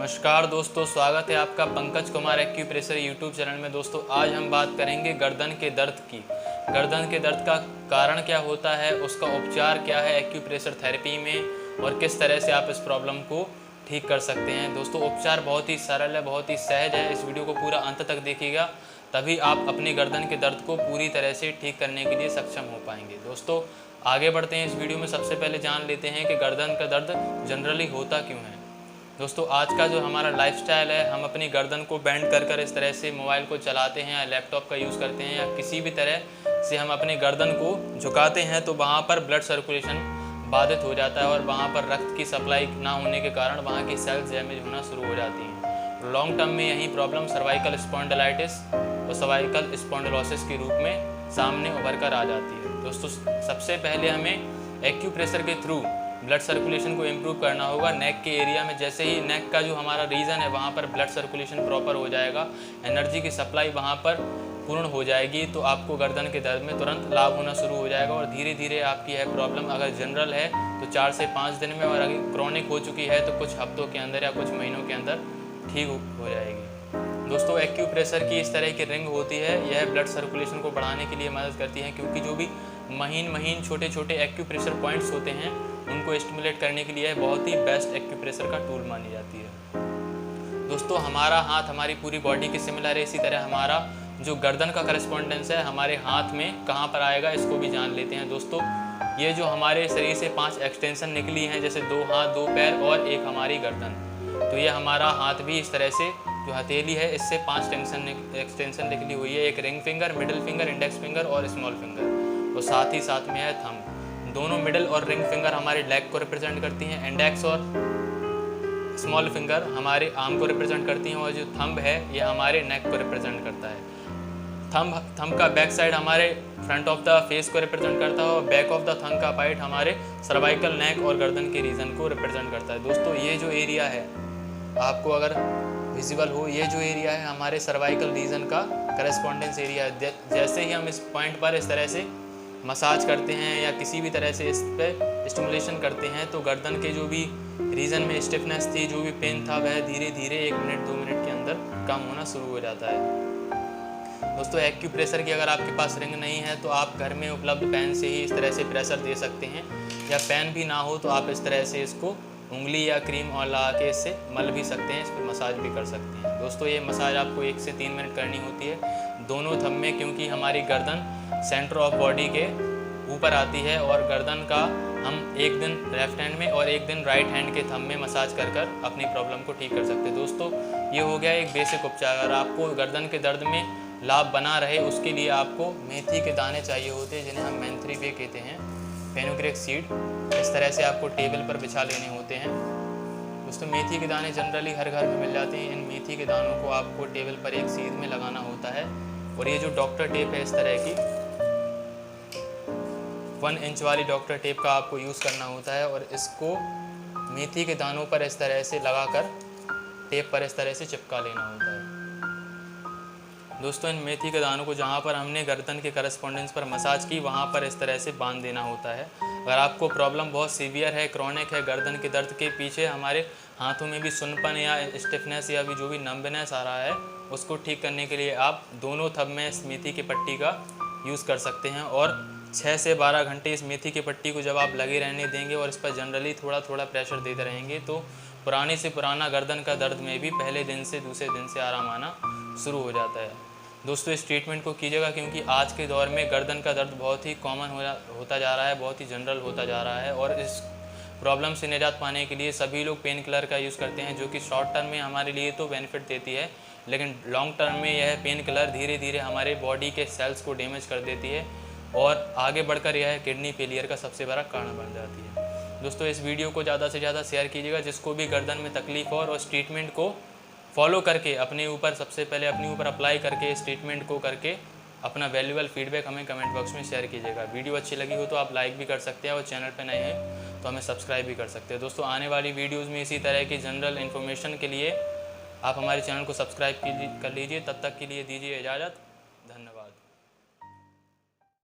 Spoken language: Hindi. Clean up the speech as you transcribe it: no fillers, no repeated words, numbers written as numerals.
नमस्कार दोस्तों, स्वागत है आपका Pankaj Kumar acupressure YouTube channel में। दोस्तों आज हम बात करेंगे गर्दन के दर्द की। गर्दन के दर्द का कारण क्या होता है, उसका उपचार क्या है एक्यूप्रेशर थेरेपी में, और किस तरह से आप इस प्रॉब्लम को ठीक कर सकते हैं। दोस्तों उपचार बहुत ही सरल है, बहुत ही सहज है। इस वीडियो को पूरा अंत तक देखिएगा, तभी आप अपनी गर्दन के दर्द को पूरी तरह से ठीक करने के लिए सक्षम हो पाएंगे। दोस्तों आगे बढ़ते हैं इस वीडियो में। सबसे पहले जान लेते हैं कि गर्दन का दर्द जनरली होता क्यों है। दोस्तों आज का जो हमारा लाइफस्टाइल है, हम अपनी गर्दन को बेंड कर कर इस तरह से मोबाइल को चलाते हैं या लैपटॉप का यूज़ करते हैं, या किसी भी तरह से हम अपनी गर्दन को झुकाते हैं तो वहाँ पर ब्लड सर्कुलेशन बाधित हो जाता है और वहाँ पर रक्त की सप्लाई ना होने के कारण वहाँ की सेल्स डैमेज होना शुरू हो जाती हैं। लॉन्ग टर्म में यही प्रॉब्लम सर्वाइकल स्पॉन्डिलाइटिस और सर्वाइकल स्पॉन्डिलोसिस के रूप में सामने उभर कर आ जाती है। दोस्तों सबसे पहले हमें एक्यूप्रेशर के थ्रू ब्लड सर्कुलेशन को इम्प्रूव करना होगा नेक के एरिया में। जैसे ही नेक का जो हमारा रीजन है वहाँ पर ब्लड सर्कुलेशन प्रॉपर हो जाएगा, एनर्जी की सप्लाई वहाँ पर पूर्ण हो जाएगी, तो आपको गर्दन के दर्द में तुरंत लाभ होना शुरू हो जाएगा। और धीरे धीरे आपकी यह प्रॉब्लम अगर जनरल है तो 4 से 5 दिन में, और अगर क्रॉनिक हो चुकी है तो कुछ हफ्तों के अंदर या कुछ महीनों के अंदर ठीक हो जाएगी। दोस्तों एक्यूप्रेशर की इस तरह की रिंग होती है, यह ब्लड सर्कुलेशन को बढ़ाने के लिए मदद करती है, क्योंकि जो भी महीन छोटे छोटे एक्यूप्रेशर पॉइंट्स होते हैं उनको स्टिमुलेट करने के लिए बहुत ही बेस्ट एक्यूप्रेशर का टूल मानी जाती है। दोस्तों हमारा हाथ हमारी पूरी बॉडी के सिमिलर है, इसी तरह हमारा जो गर्दन का करस्पॉन्डेंस है हमारे हाथ में कहाँ पर आएगा इसको भी जान लेते हैं। दोस्तों ये जो हमारे शरीर से 5 एक्सटेंशन निकली हैं, जैसे 2 हाथ 2 पैर और एक हमारी गर्दन, तो ये हमारा हाथ भी इस तरह से जो हथेली है इससे 5 एक्सटेंशन निकली हुई है। एक ring finger, middle finger, index finger और स्मॉल फिंगर, और साथ ही साथ में है थंब। दोनों मिडिल और रिंग फिंगर हमारे लेग को रिप्रेजेंट करती हैं, इंडेक्स और स्मॉल फिंगर हमारे आर्म को रिप्रेजेंट करती हैं, और जो थंब है ये हमारे नेक को रिप्रेजेंट करता है। थंब का बैक साइड हमारे फ्रंट ऑफ द फेस को रिप्रेजेंट करता है, और बैक ऑफ द थंब का पार्ट हमारे सर्वाइकल, नेक और गर्दन के रीजन को रिप्रेजेंट करता है। दोस्तों ये जो एरिया है आपको अगर विजिबल हो, ये जो एरिया है हमारे सर्वाइकल रीजन का करस्पॉन्डेंस एरिया है। जैसे ही हम इस पॉइंट पर इस तरह से मसाज करते हैं या किसी भी तरह से इस पर स्टिमुलेशन करते हैं तो गर्दन के जो भी रीजन में स्टिफनेस थी, जो भी पेन था, वह धीरे धीरे 1 मिनट 2 मिनट के अंदर कम होना शुरू हो जाता है। दोस्तों एक्यूप्रेशर की अगर आपके पास रिंग नहीं है तो आप घर में उपलब्ध पेन से ही इस तरह से प्रेशर दे सकते हैं, या पेन भी ना हो तो आप इस तरह से इसको उंगली या क्रीम और लगा के इससे मल भी सकते हैं, इस पर मसाज भी कर सकते हैं। दोस्तों ये मसाज आपको 1 से 3 मिनट करनी होती है दोनों थंब में, क्योंकि हमारी गर्दन सेंटर ऑफ बॉडी के ऊपर आती है, और गर्दन का हम एक दिन लेफ्ट हैंड में और एक दिन राइट हैंड के थंब में मसाज कर कर अपनी प्रॉब्लम को ठीक कर सकते हैं। दोस्तों ये हो गया एक बेसिक उपचार। अगर आपको गर्दन के दर्द में लाभ बना रहे उसके लिए आपको मेथी के दाने चाहिए होते हैं, जिन्हें हम मेंथ्री वे कहते हैं, फेनुग्रीक सीड। इस तरह से आपको टेबल पर बिछा लेने होते हैं। दोस्तों मेथी के दाने जनरली हर घर में मिल जाते हैं। इन मेथी के दानों को आपको टेबल पर एक सीध में लगाना होता है, और ये जो डॉक्टर टेप है इस तरह की 1 इंच वाली डॉक्टर टेप का आपको यूज़ करना होता है, और इसको मेथी के दानों पर इस तरह से लगाकर टेप पर इस तरह से चिपका लेना होता है। दोस्तों इन मेथी के दानों को जहाँ पर हमने गर्दन के करस्पॉन्डेंस पर मसाज की वहाँ पर इस तरह से बांध देना होता है। अगर आपको प्रॉब्लम बहुत सीवियर है, क्रॉनिक है, गर्दन के दर्द के पीछे हमारे हाथों में भी सुनपन या स्टिफनेस या भी जो भी नंबनेस आ रहा है, उसको ठीक करने के लिए आप दोनों थंब में इस मेथी की पट्टी का यूज़ कर सकते हैं। और 6 से 12 घंटे इस मेथी की पट्टी को जब आप लगे रहने देंगे और इस पर जनरली थोड़ा थोड़ा प्रेशर देते रहेंगे तो पुराने से पुराना गर्दन का दर्द में भी पहले दिन से दूसरे दिन से आराम आना शुरू हो जाता है। दोस्तों इस ट्रीटमेंट को कीजिएगा, क्योंकि आज के दौर में गर्दन का दर्द बहुत ही कॉमन होता जा रहा है, बहुत ही जनरल होता जा रहा है, और इस प्रॉब्लम से निजात पाने के लिए सभी लोग पेन किलर का यूज़ करते हैं, जो कि शॉर्ट टर्म में हमारे लिए तो बेनिफिट देती है, लेकिन लॉन्ग टर्म में यह पेन किलर धीरे धीरे हमारे बॉडी के सेल्स को डैमेज कर देती है, और आगे बढ़कर यह किडनी फेलियर का सबसे बड़ा कारण बन जाती है। दोस्तों इस वीडियो को ज़्यादा से ज़्यादा शेयर कीजिएगा, जिसको भी गर्दन में तकलीफ हो, और उस ट्रीटमेंट को फॉलो करके अपने ऊपर सबसे पहले अपने ऊपर अप्लाई करके इस ट्रीटमेंट को करके अपना वैल्यूएबल फीडबैक हमें कमेंट बॉक्स में शेयर कीजिएगा। वीडियो अच्छी लगी हो तो आप लाइक भी कर सकते हैं, और चैनल पर नए हैं तो हमें सब्सक्राइब भी कर सकते हैं। दोस्तों आने वाली वीडियोज़ में इसी तरह की जनरल इन्फॉर्मेशन के लिए आप हमारे चैनल को सब्सक्राइब कर लीजिए। तब तक के लिए दीजिए इजाज़त।